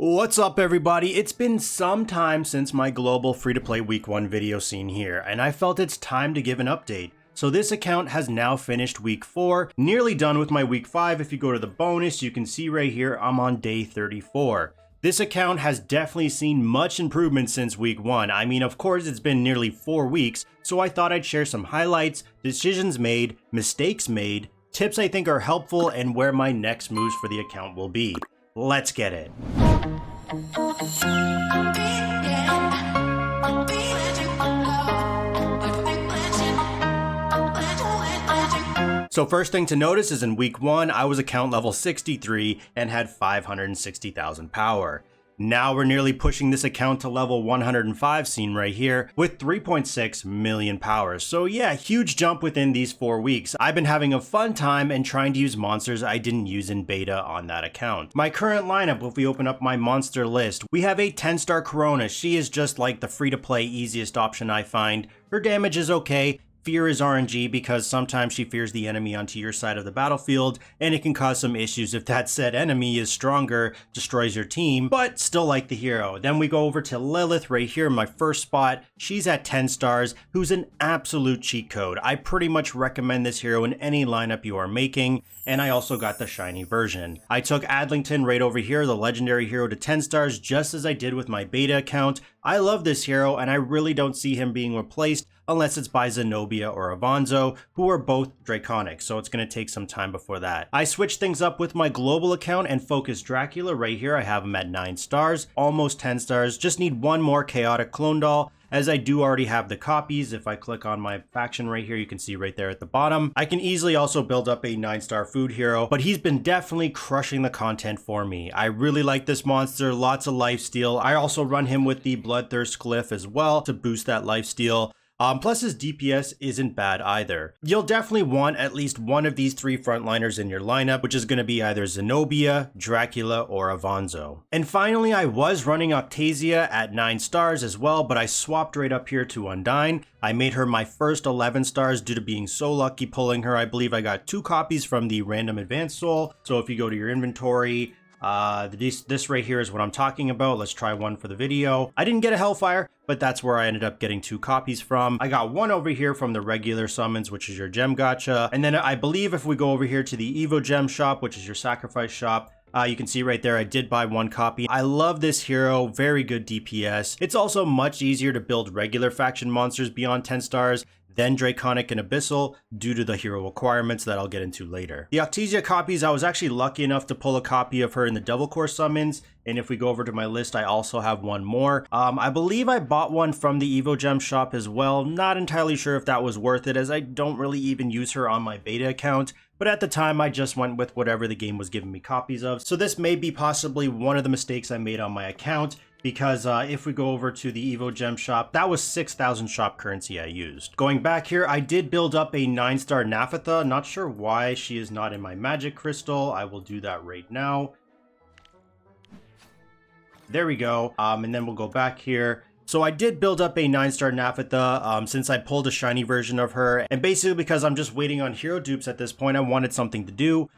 What's up everybody? It's been some time since my global free-to-play week 1 video seen here, and I felt it's time to give an update. So this account has now finished week 4, nearly done with my week 5. If you go to the bonus, you can see right here I'm on day 34. This account has definitely seen much improvement since week 1. I mean, of course it's been nearly 4 weeks, so I thought I'd share some highlights, decisions made, mistakes made, tips I think are helpful, and where my next moves for the account will be. Let's get it. So first thing to notice is in week 1, I was account level 63 and had 560,000 power. Now we're nearly pushing this account to level 105, seen right here, with 3.6 million power. So yeah, huge jump within these 4 weeks. I've been having a fun time and trying to use monsters I didn't use in beta on that account. My current lineup, if we open up my monster list, we have a 10-star Corona. She is just like the free-to-play easiest option I find. Her damage is okay. Fear is RNG because sometimes she fears the enemy onto your side of the battlefield, and it can cause some issues if that said enemy is stronger, destroys your team, but still like the hero. Then we go over to Lilith right here in my first spot. She's at 10 stars, who's an absolute cheat code. I pretty much recommend this hero in any lineup you are making, and I also got the shiny version. I took Adlington right over here, the legendary hero, to 10 stars, just as I did with my beta account. I love this hero, and I really don't see him being replaced unless it's by Zenobia or Evosouls, who are both Draconic, so it's going to take some time before that. I switched things up with my global account and focused Dracula. Right here I have him at 9 stars, almost 10 stars, just need one more chaotic clone doll, as I do already have the copies. If I click on my faction right here, you can see right there at the bottom. I can easily also build up a 9-star food hero, but he's been definitely crushing the content for me. I really like this monster, lots of lifesteal. I also run him with the Bloodthirst Glyph as well to boost that lifesteal. Plus his DPS isn't bad either. You'll definitely want at least one of these 3 frontliners in your lineup, which is going to be either Zenobia, Dracula, or Evosouls. And finally, I was running Octasia at 9 stars as well, but I swapped right up here to Undyne. I made her my first 11 stars due to being so lucky pulling her. I believe I got 2 copies from the random advanced soul. So if you go to your inventory, this right here is what I'm talking about. Let's try one for the video. I didn't get a Hellfire, but that's where I ended up getting 2 copies from. I got one over here from the regular summons, which is your gem gacha. And then I believe if we go over here to the Evo gem shop, which is your sacrifice shop, you can see right there I did buy 1 copy. I love this hero, very good DPS. It's also much easier to build regular faction monsters beyond 10 stars then Draconic and Abyssal due to the hero requirements that I'll get into later. The Octasia copies, I was actually lucky enough to pull a copy of her in the Devil Core summons, and if we go over to my list, I also have one more. I believe I bought one from the Evo Gem shop as well. Not entirely sure if that was worth it, as I don't really even use her on my beta account, but at the time I just went with whatever the game was giving me copies of. So this may be possibly one of the mistakes I made on my account, because if we go over to the Evo Gem shop, that was 6,000 shop currency I used. Going back here, I did build up a 9-star Naphtha. Not sure why she is not in my magic crystal. I will do that right now. There we go. And then we'll go back here. So I did build up a 9-star Naphtha since I pulled a shiny version of her. And basically because I'm just waiting on hero dupes at this point, I wanted something to do.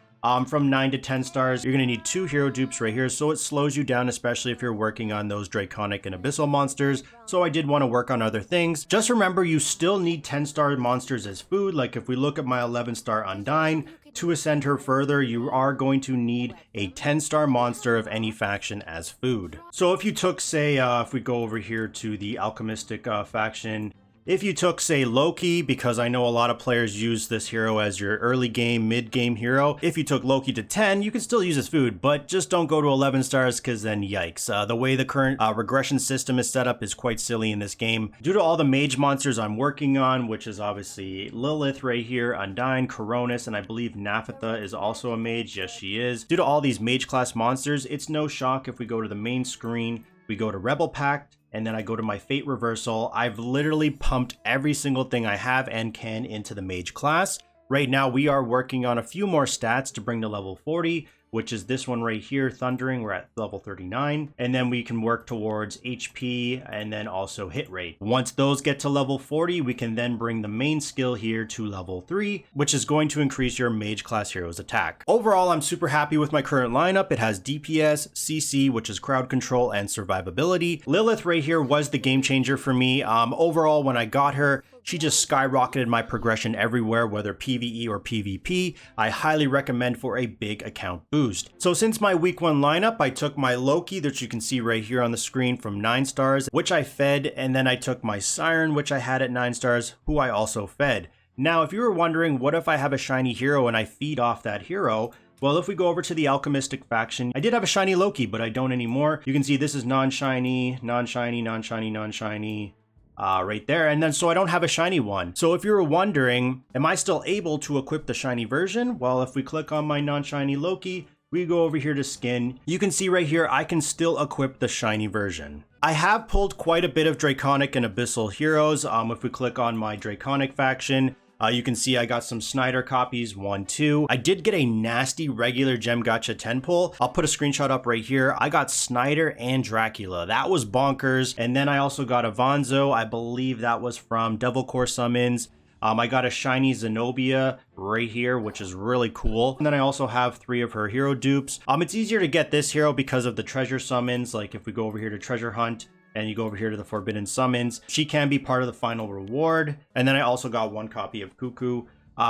From 9 to 10 stars, you're going to need 2 hero dupes right here, so it slows you down, especially if you're working on those Draconic and Abyssal monsters, so I did want to work on other things. Just remember, you still need 10-star monsters as food. Like if we look at my 11-star Undyne, to ascend her further, you are going to need a 10-star monster of any faction as food. So if you took, say, if we go over here to the Alchemistic faction, if you took, say, Loki, because I know a lot of players use this hero as your early game, mid game hero. If you took Loki to 10, you can still use his food, but just don't go to 11 stars because then yikes. The way the current regression system is set up is quite silly in this game. Due to all the mage monsters I'm working on, which is obviously Lilith right here, Undyne, Coronis, and I believe Naphtha is also a mage. Yes, she is. Due to all these mage class monsters, it's no shock if we go to the main screen, we go to Rebel Pact, and then I go to my Fate Reversal. I've literally pumped every single thing I have and can into the mage class. Right now we are working on a few more stats to bring to level 40. which is this one right here, Thundering. We're at level 39. And then we can work towards HP and then also hit rate. Once those get to level 40, we can then bring the main skill here to level 3, which is going to increase your mage class hero's attack. Overall, I'm super happy with my current lineup. It has DPS, CC, which is crowd control, and survivability. Lilith right here was the game changer for me. Overall, when I got her, she just skyrocketed my progression everywhere, whether PvE or PvP. I highly recommend for a big account boost. So since my week 1 lineup, I took my Loki that you can see right here on the screen from 9 stars, which I fed, and then I took my Siren, which I had at 9 stars, who I also fed. Now, if you were wondering, what if I have a shiny hero and I feed off that hero? Well, if we go over to the alchemistic faction, I did have a shiny Loki, but I don't anymore. You can see this is non-shiny, non-shiny, non-shiny, non-shiny. Right there, and then so I don't have a shiny one. So if you were wondering, am I still able to equip the shiny version? Well, if we click on my non-shiny Loki, we go over here to skin, you can see right here I can still equip the shiny version. I have pulled quite a bit of Draconic and Abyssal heroes. If we click on my Draconic faction, you can see I got some Snyder copies, 1, 2. I did get a nasty regular gem gacha 10 pull. I'll put a screenshot up right here. I got Snyder and Dracula. That was bonkers. And then I also got a Vonzo. I believe that was from Devil Core Summons. I got a shiny Zenobia right here, which is really cool. And then I also have 3 of her hero dupes. It's easier to get this hero because of the treasure summons. Like if we go over here to Treasure Hunt, and you go over here to the Forbidden Summons, she can be part of the final reward. And then I also got 1 copy of Cuckoo.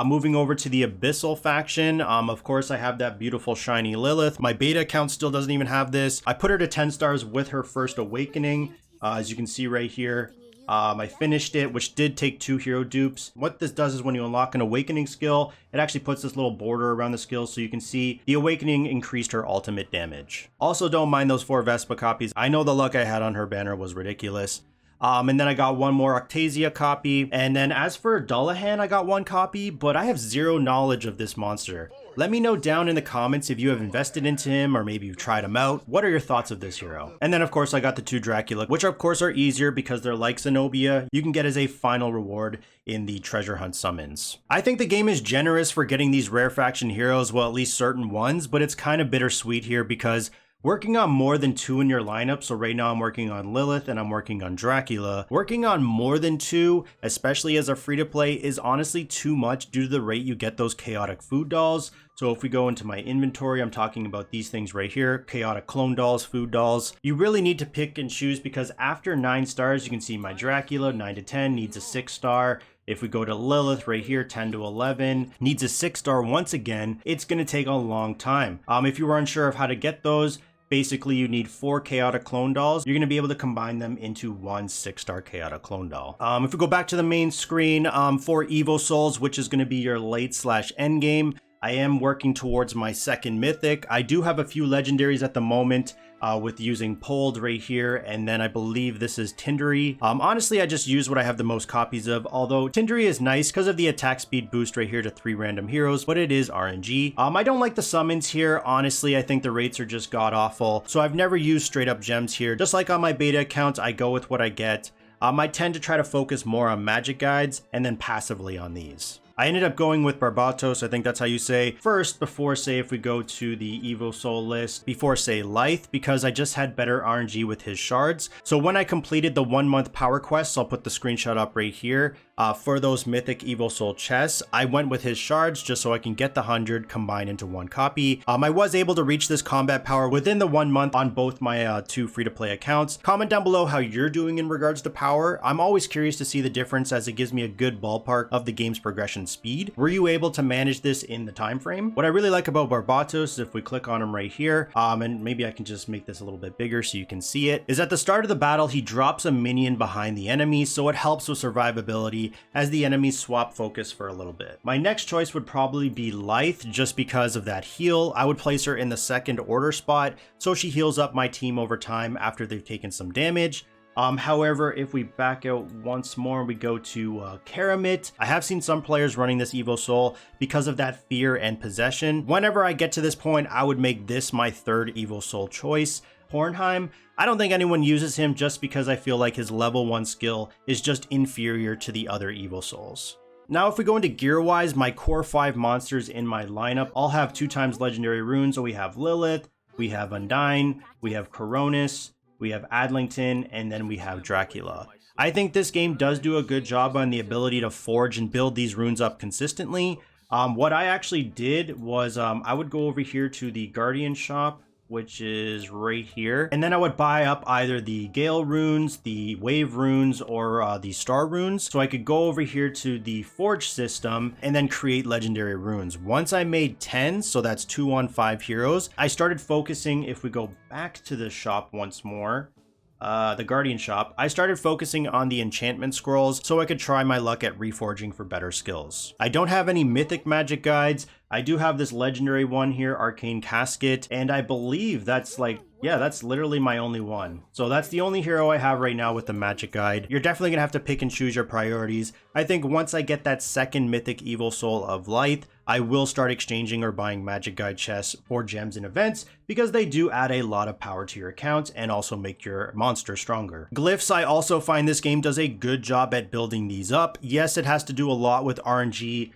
Moving over to the Abyssal faction, of course I have that beautiful shiny Lilith. My beta account still doesn't even have this. I put her to 10 stars with her first awakening, as you can see right here. I finished it, which did take 2 hero dupes. What this does is when you unlock an awakening skill, it actually puts this little border around the skill, so you can see the awakening increased her ultimate damage. Also, don't mind those 4 Vespa copies. I know the luck I had on her banner was ridiculous. And then I got 1 more Octasia copy. And then as for Dullahan, I got 1 copy, but I have 0 knowledge of this monster. Let me know down in the comments if you have invested into him or maybe you've tried him out. What are your thoughts of this hero? And then of course I got the 2 Dracula, which of course are easier because they're like Zenobia. You can get as a final reward in the treasure hunt summons. I think the game is generous for getting these rare faction heroes, well at least certain ones, but it's kind of bittersweet here because working on more than 2 in your lineup, so right now I'm working on Lilith and I'm working on Dracula. Working on more than 2, especially as a free-to-play, is honestly too much due to the rate you get those chaotic food dolls. So if we go into my inventory, I'm talking about these things right here, chaotic clone dolls, food dolls. You really need to pick and choose because after 9 stars, you can see my Dracula, 9 to 10, needs a 6 star. If we go to Lilith right here, 10 to 11, needs a 6 star once again. It's going to take a long time. If you were unsure of how to get those, basically you need 4 chaotic clone dolls. You're going to be able to combine them into 1 6-star chaotic clone doll. If we go back to the main screen, for Evosouls, which is going to be your late/end game, I am working towards my 2nd mythic. I do have a few legendaries at the moment with using Polled right here, and then I believe this is Tindery. Honestly, I just use what I have the most copies of, although Tindery is nice because of the attack speed boost right here to 3 random heroes, but it is RNG. I don't like the summons here. Honestly, I think the rates are just god-awful, so I've never used straight-up gems here. Just like on my beta accounts, I go with what I get. I tend to try to focus more on magic guides and then passively on these. I ended up going with Barbatos, I think that's how you say, first before, say, if we go to the Evosoul list, before, say, Lythe, because I just had better RNG with his shards. So when I completed the 1-month power quests, I'll put the screenshot up right here, for those mythic Evosoul chests, I went with his shards just so I can get the 100 combined into 1 copy. I was able to reach this combat power within the 1 month on both my 2 free-to-play accounts. Comment down below how you're doing in regards to power. I'm always curious to see the difference as it gives me a good ballpark of the game's progression speed. Were you able to manage this in the time frame? What I really like about Barbatos is if we click on him right here, and maybe I can just make this a little bit bigger so you can see it, is at the start of the battle, he drops a minion behind the enemy, so it helps with survivability as the enemies swap focus for a little bit. My next choice would probably be Lythe, just because of that heal. I would place her in the 2nd order spot, so she heals up my team over time after they've taken some damage. However, if we back out once more and we go to Karamit, I have seen some players running this Evosoul because of that fear and possession. Whenever I get to this point, I would make this my 3rd Evosoul choice. Hornheim, I don't think anyone uses him just because I feel like his level 1 skill is just inferior to the other Evosouls. Now, if we go into gear-wise, my core 5 monsters in my lineup all have 2x legendary runes. So we have Lilith, we have Undyne, we have Coronis, we have Adlington, and then we have Dracula. I think this game does do a good job on the ability to forge and build these runes up consistently. What I actually did was I would go over here to the Guardian shop, which is right here. And then I would buy up either the Gale runes, the Wave runes, or the Star runes. So I could go over here to the Forge system and then create legendary runes. Once I made 10, so that's 2 on 5 heroes, I started focusing, if we go back to the shop once more, the Guardian shop, I started focusing on the enchantment scrolls so I could try my luck at reforging for better skills. I don't have any mythic magic guides. I do have this legendary one here, Arcane Casket, and I believe that's like, yeah, that's literally my only one. So that's the only hero I have right now with the magic guide. You're definitely gonna have to pick and choose your priorities. I think once I get that second mythic Evosoul of Light, I will start exchanging or buying magic guide chests for gems and events because they do add a lot of power to your account and also make your monster stronger. Glyphs, I also find this game does a good job at building these up. Yes, it has to do a lot with RNG.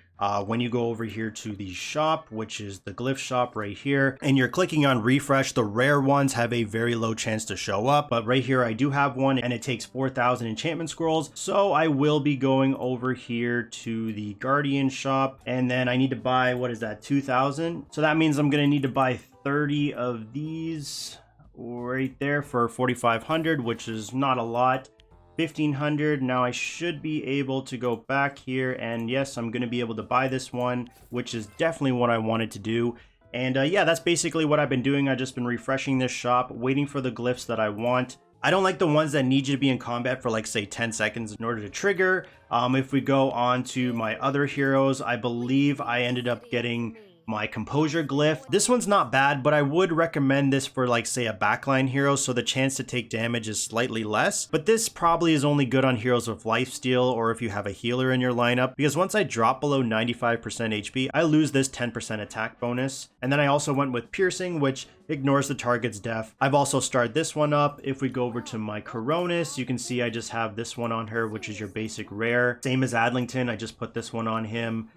When you go over here to the shop, which is the glyph shop right here, and you're clicking on refresh, the rare ones have a very low chance to show up. But right here, I do have one and it takes 4,000 enchantment scrolls. So I will be going over here to the Guardian shop and then I need to buy, what is that, 2,000? So that means I'm going to need to buy 30 of these right there for 4,500, which is not a lot. 1,500. Now I should be able to go back here and yes, I'm going to be able to buy this one, which is definitely what I wanted to do. And yeah, that's basically what I've been doing. I've just been refreshing this shop, waiting for the glyphs that I want. I don't like the ones that need you to be in combat for like say 10 seconds in order to trigger. If we go on to my other heroes, I believe I ended up getting my composure glyph. This one's not bad, but I would recommend this for like say a backline hero so the chance to take damage is slightly less. But this probably is only good on heroes with lifesteal or if you have a healer in your lineup, because once I drop below 95% HP, I lose this 10% attack bonus. And then I also went with piercing, which ignores the target's def. I've also started this one up. If we go over to my Coronis, you can see I just have this one on her, which is your basic rare. Same as Adlington, I just put this one on him.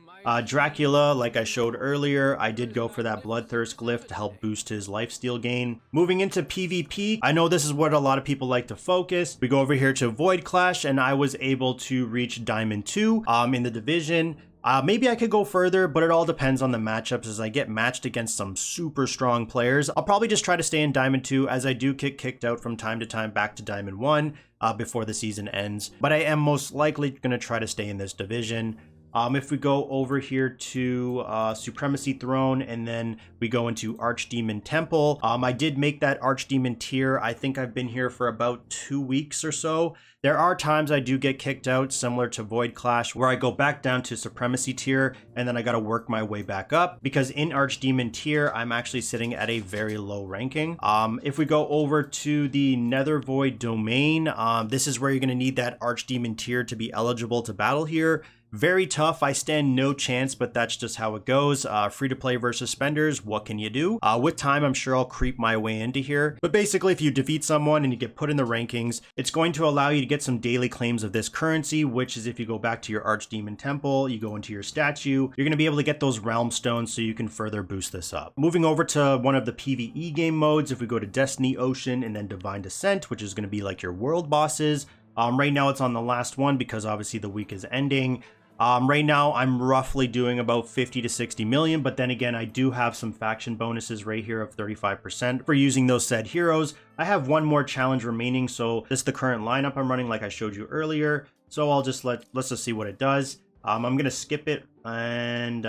Dracula, like I showed earlier, I did go for that Bloodthirst glyph to help boost his lifesteal gain. Moving into PvP, I know this is what a lot of people like to focus. We go over here to Void Clash, and I was able to reach Diamond 2 in the division. Maybe I could go further, but it all depends on the matchups. As I get matched against some super strong players, I'll probably just try to stay in Diamond 2, as I do get kicked out from time to time back to Diamond 1 before the season ends. But I am most likely going to try to stay in this division. If we go over here to Supremacy Throne and then we go into Archdemon Temple, I did make that Archdemon tier. I think I've been here for about 2 weeks or so. There are times I do get kicked out, similar to Void Clash, where I go back down to Supremacy tier and then I got to work my way back up, because in Archdemon tier, I'm actually sitting at a very low ranking. If we go over to the Nether Void domain, this is where you're going to need that Archdemon tier to be eligible to battle here. Very tough. I stand no chance, but that's just how it goes. Free to play versus spenders. What can you do? With time, I'm sure I'll creep my way into here. But basically, if you defeat someone and you get put in the rankings, it's going to allow you to get some daily claims of this currency, which is if you go back to your Archdemon Temple, you go into your statue, you're going to be able to get those realm stones so you can further boost this up. Moving over to one of the PvE game modes, if we go to Destiny Ocean and then Divine Descent, which is going to be like your world bosses. Right now it's on the last one because obviously the week is ending. Right now I'm roughly doing about 50 to 60 million, but then again, I do have some faction bonuses right here of 35% for using those said heroes. I have one more challenge remaining, so this is the current lineup I'm running like I showed you earlier. So I'll just let's just see what it does. I'm gonna skip it, and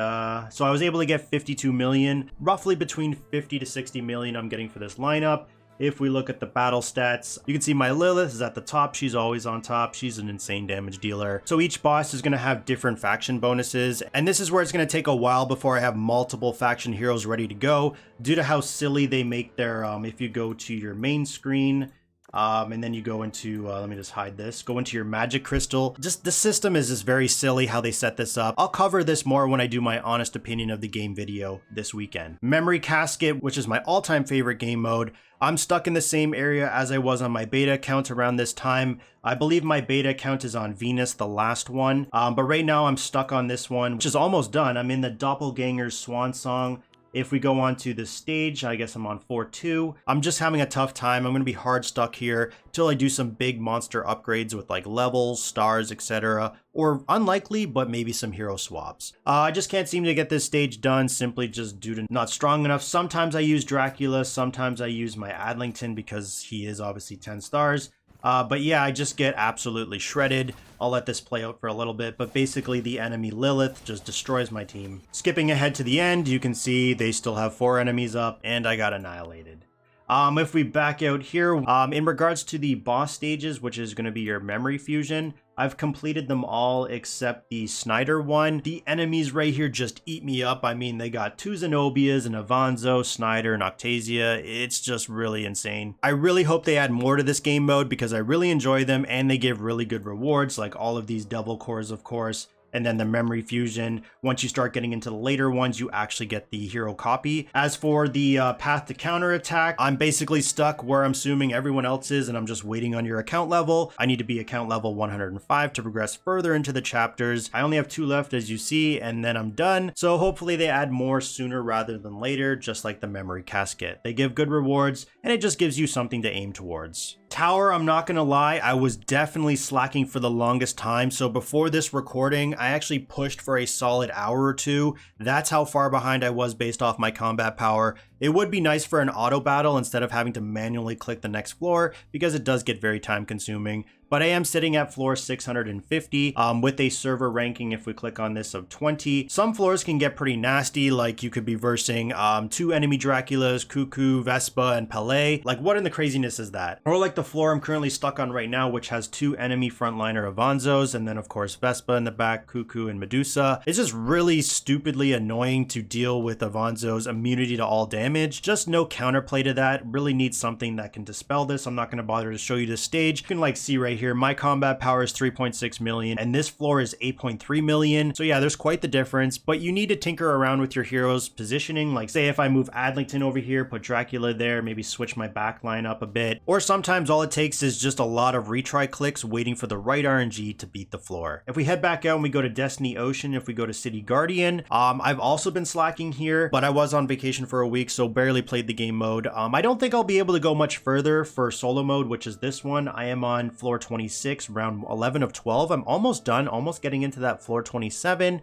so I was able to get 52 million, roughly between 50 to 60 million I'm getting for this lineup. If we look at the battle stats, you can see my Lilith is at the top. She's always on top. She's an insane damage dealer. So each boss is going to have different faction bonuses. And this is where it's going to take a while before I have multiple faction heroes ready to go, due to how silly they make their, if you go to your main screen, And then you go into, let me just hide this, go into your magic crystal. Just the system is just very silly how they set this up. I'll cover this more when I do my honest opinion of the game video this weekend. Memory Casket, which is my all-time favorite game mode. I'm stuck in the same area as I was on my beta account around this time. I believe my beta account is on Venus, the last one. But right now I'm stuck on this one, which is almost done. I'm in the Doppelganger's Swan Song. If we go on to the stage, I guess I'm on floor 2. I'm just having a tough time. I'm going to be hard stuck here till I do some big monster upgrades with like levels, stars, etc. Or unlikely, but maybe some hero swaps. I just can't seem to get this stage done simply just due to not strong enough. Sometimes I use Dracula, sometimes I use my Adlington because he is obviously 10 stars. But yeah, I just get absolutely shredded. I'll let this play out for a little bit, but basically the enemy Lilith just destroys my team. Skipping ahead to the end, you can see they still have 4 enemies up, and I got annihilated. If we back out here, in regards to the boss stages, which is going to be your memory fusion, I've completed them all except the Snyder one. The enemies right here just eat me up. I mean, they got 2 Zenobias, an Evonzo, Snyder, and Octasia. It's just really insane. I really hope they add more to this game mode because I really enjoy them and they give really good rewards, like all of these Devil Cores, of course. And then the memory fusion. Once you start getting into the later ones, you actually get the hero copy. As for the path to counterattack, I'm basically stuck where I'm assuming everyone else is, and I'm just waiting on your account level. I need to be account level 105 to progress further into the chapters. I only have 2 left, as you see, and then I'm done. So hopefully they add more sooner rather than later, just like the memory casket. They give good rewards, and it just gives you something to aim towards. Tower, I'm not gonna lie, I was definitely slacking for the longest time. So before this recording, I actually pushed for a solid hour or 2. That's how far behind I was based off my combat power. It would be nice for an auto battle instead of having to manually click the next floor because it does get very time consuming. But I am sitting at floor 650 with a server ranking, if we click on this, of 20. Some floors can get pretty nasty, like you could be versing 2 enemy Draculas, Cuckoo, Vespa, and Pelé. Like, what in the craziness is that? Or like the floor I'm currently stuck on right now, which has 2 enemy frontliner Evonzos, and then of course Vespa in the back, Cuckoo, and Medusa. It's just really stupidly annoying to deal with Evonzo's immunity to all damage. Just no counterplay to that. Really need something that can dispel this. I'm not going to bother to show you this stage. You can like see right here, my combat power is 3.6 million and this floor is 8.3 million. So yeah, there's quite the difference, but you need to tinker around with your heroes positioning. Like say if I move Adlington over here, put Dracula there, maybe switch my back line up a bit. Or sometimes all it takes is just a lot of retry clicks waiting for the right RNG to beat the floor. If we head back out and we go to Destiny Ocean, if we go to City Guardian, I've also been slacking here, but I was on vacation for a week, so barely played the game mode. I don't think I'll be able to go much further for solo mode, which is this one. I am on floor 26, round 11 of 12. I'm almost done, almost getting into that floor 27.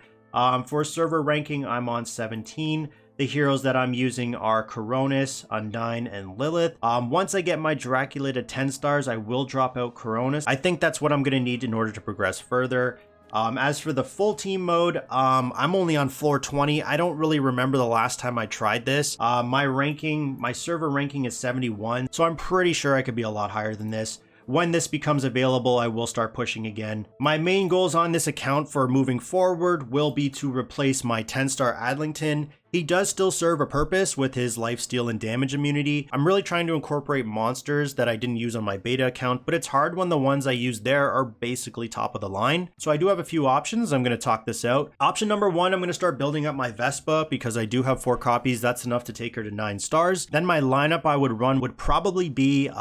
For server ranking, I'm on 17. The heroes that I'm using are Coronis, Undyne, and Lilith. Once I get my Dracula to 10 stars, I will drop out Coronis. I think that's what I'm going to need in order to progress further. As for the full team mode, I'm only on floor 20. I don't really remember the last time I tried this. My server ranking is 71, so I'm pretty sure I could be a lot higher than this. When this becomes available, I will start pushing again. My main goals on this account for moving forward will be to replace my 10-star Adlington. He does still serve a purpose with his lifesteal and damage immunity. I'm really trying to incorporate monsters that I didn't use on my beta account, but it's hard when the ones I use there are basically top of the line. So I do have a few options. I'm going to talk this out. Option number 1, I'm going to start building up my Vespa because I do have 4 copies. That's enough to take her to 9 stars. Then my lineup I would run would probably be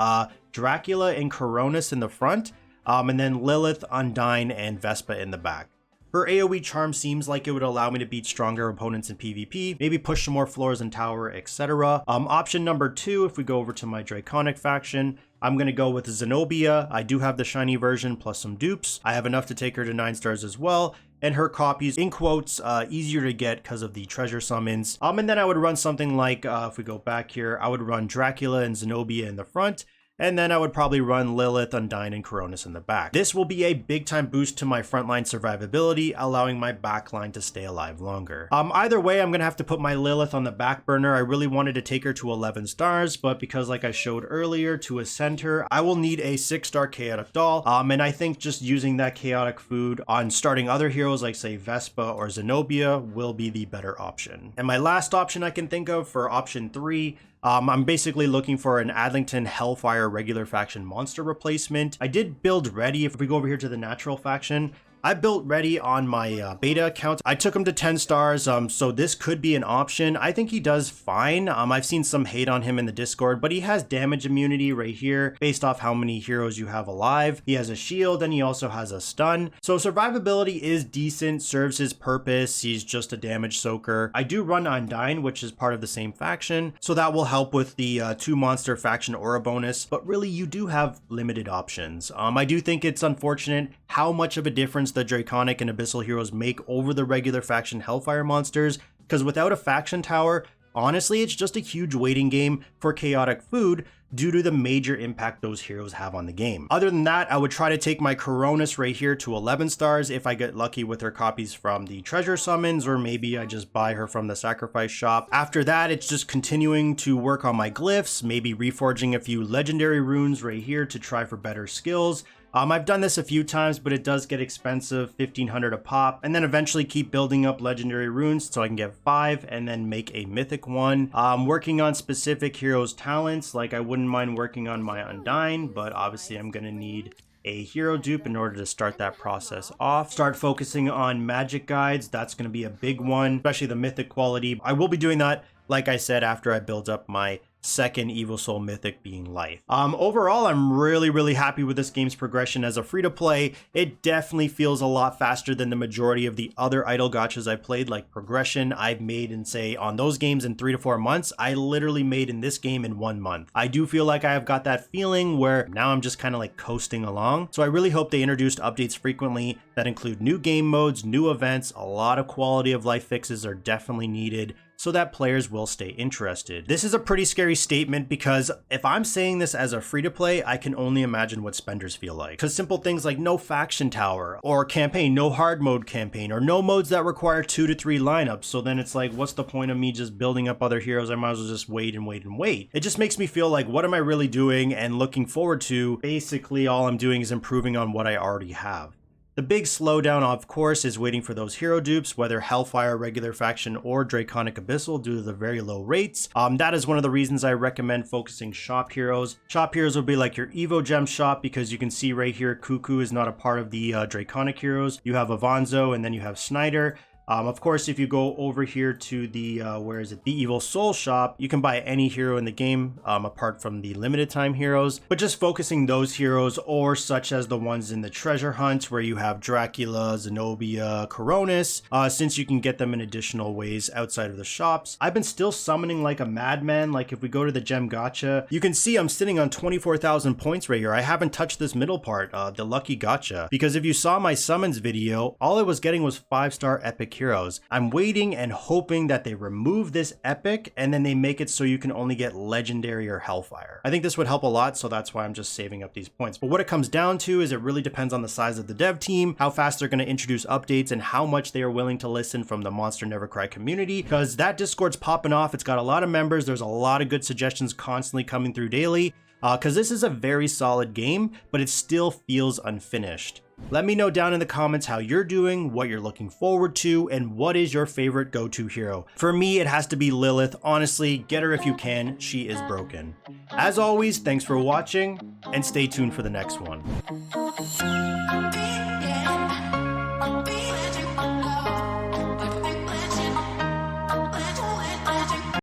Dracula and Coronis in the front, and then Lilith, Undyne, and Vespa in the back. Her AoE charm seems like it would allow me to beat stronger opponents in PvP, maybe push some more floors and tower, etc. Option number 2, if we go over to my Draconic faction, I'm going to go with Zenobia. I do have the shiny version plus some dupes. I have enough to take her to 9 stars as well. And her copies, in quotes, easier to get because of the treasure summons. And then I would run something like, if we go back here, I would run Dracula and Zenobia in the front. And then I would probably run Lilith, Undyne, and Coronis in the back. This will be a big time boost to my frontline survivability, allowing my backline to stay alive longer. Either way, I'm gonna have to put my Lilith on the back burner. I really wanted to take her to 11 stars, but because like I showed earlier, to ascend her, I will need a 6-star chaotic doll. And I think just using that chaotic food on starting other heroes like say Vespa or Zenobia will be the better option. And my last option I can think of for option 3, I'm basically looking for an Adlington Hellfire regular faction monster replacement. I did build ready. If we go over here to the natural faction, I built ready on my beta account. I took him to 10 stars, so this could be an option. I think he does fine. I've seen some hate on him in the Discord, but he has damage immunity right here based off how many heroes you have alive. He has a shield and he also has a stun. So survivability is decent, serves his purpose. He's just a damage soaker. I do run Undyne, which is part of the same faction, so that will help with the 2 monster faction aura bonus, but really you do have limited options. I do think it's unfortunate how much of a difference the Draconic and Abyssal heroes make over the regular faction Hellfire monsters, because without a faction tower, honestly, it's just a huge waiting game for chaotic food due to the major impact those heroes have on the game. Other than that, I would try to take my Coronis right here to 11 stars if I get lucky with her copies from the treasure summons, or maybe I just buy her from the sacrifice shop. After that, it's just continuing to work on my glyphs, maybe reforging a few legendary runes right here to try for better skills. I've done this a few times, but it does get expensive, 1500 a pop, and then eventually keep building up legendary runes so I can get 5 and then make a mythic one. I'm working on specific heroes' talents, like I wouldn't mind working on my Undyne, but obviously I'm gonna need a hero dupe in order to start that process off. Start focusing on magic guides, that's gonna be a big one, especially the mythic quality. I will be doing that, like I said, after I build up my second Evosoul mythic being life. Overall, I'm really happy with this game's progression as a free-to-play. It definitely feels a lot faster than the majority of the other idle gachas I played, like progression I've made in, say, on those games in 3 to 4 months. I literally made in this game in 1 month. I do feel like I have got that feeling where now I'm just kind of like coasting along. So I really hope they introduced updates frequently that include new game modes, new events. A lot of quality of life fixes are definitely needed so that players will stay interested. This is a pretty scary statement because if I'm saying this as a free-to-play, I can only imagine what spenders feel like. Because simple things like no faction tower, or campaign, no hard mode campaign, or no modes that require 2 to 3 lineups. So then it's like, what's the point of me just building up other heroes? I might as well just wait and wait and wait. It just makes me feel like, what am I really doing and looking forward to? Basically, all I'm doing is improving on what I already have. The big slowdown, of course, is waiting for those hero dupes, whether Hellfire, regular faction, or Draconic Abyssal, due to the very low rates. That is one of the reasons I recommend focusing shop heroes. Shop heroes will be like your Evo Gem shop, because you can see right here, Cuckoo is not a part of the Draconic heroes. You have Avanzo, and then you have Snyder. Of course, if you go over here to the, the Evosoul shop, you can buy any hero in the game, apart from the limited time heroes, but just focusing those heroes, or such as the ones in the treasure hunt where you have Dracula, Zenobia, Coronis, since you can get them in additional ways outside of the shops. I've been still summoning like a madman. Like if we go to the gem gacha, you can see I'm sitting on 24,000 points right here. I haven't touched this middle part, the lucky gacha, because if you saw my summons video, all I was getting was 5-star epic heroes. I'm waiting and hoping that they remove this epic and then they make it so you can only get legendary or hellfire. I think this would help a lot, so that's why I'm just saving up these points. But what it comes down to is it really depends on the size of the dev team, how fast they're going to introduce updates, and how much they are willing to listen from the Monster Never Cry community, because that Discord's popping off. It's got a lot of members. There's a lot of good suggestions constantly coming through daily, because this is a very solid game, but it still feels unfinished. Let me know down in the comments how you're doing, what you're looking forward to, and what is your favorite go-to hero. For me, it has to be Lilith. Honestly, get her if you can. She is broken. As always, thanks for watching, and stay tuned for the next one.